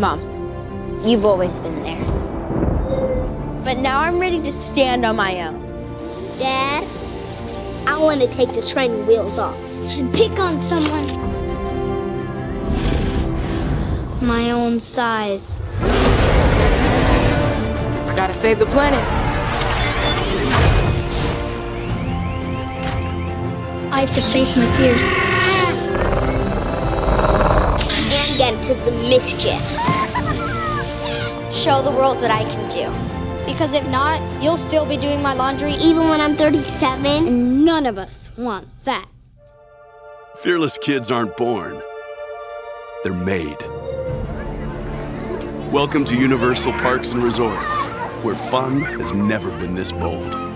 Mom, you've always been there. But now I'm ready to stand on my own. Dad, I want to take the training wheels off and pick on someone my own size. I gotta save the planet. I have to face my fears. And get into some mischief. Show the world what I can do. Because if not, you'll still be doing my laundry even when I'm 37. And none of us want that. Fearless kids aren't born. They're made. Welcome to Universal Parks and Resorts, where fun has never been this bold.